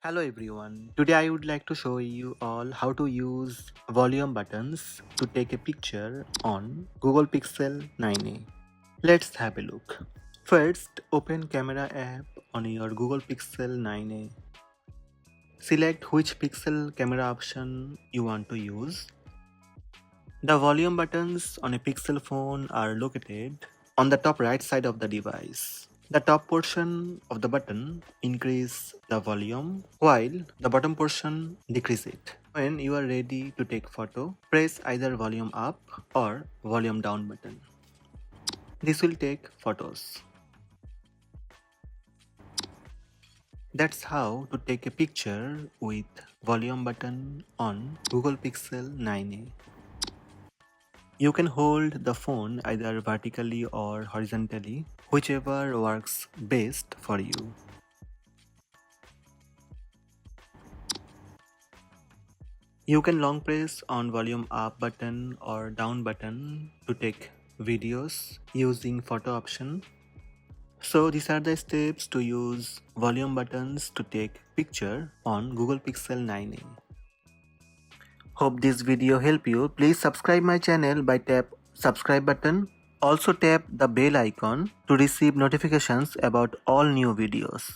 Hello everyone. Today I would like to show you all how to use volume buttons to take a picture on Google Pixel 9a. Let's have a look. First, open Camera app on your Google Pixel 9a. Select which Pixel camera option you want to use. The volume buttons on a Pixel phone are located on the top right side of the device. The top portion of the button increase the volume while the bottom portion decrease it. When you are ready to take photo, press either volume up or volume down button. This will take photos. That's how to take a picture with volume button on Google Pixel 9a. You can hold the phone either vertically or horizontally, whichever works best for you. You can long press on volume up button or down button to take videos using photo option. So these are the steps to use volume buttons to take picture on Google Pixel 9a. Hope this video help you. Please subscribe my channel by tap subscribe button. Also tap the bell icon to receive notifications about all new videos.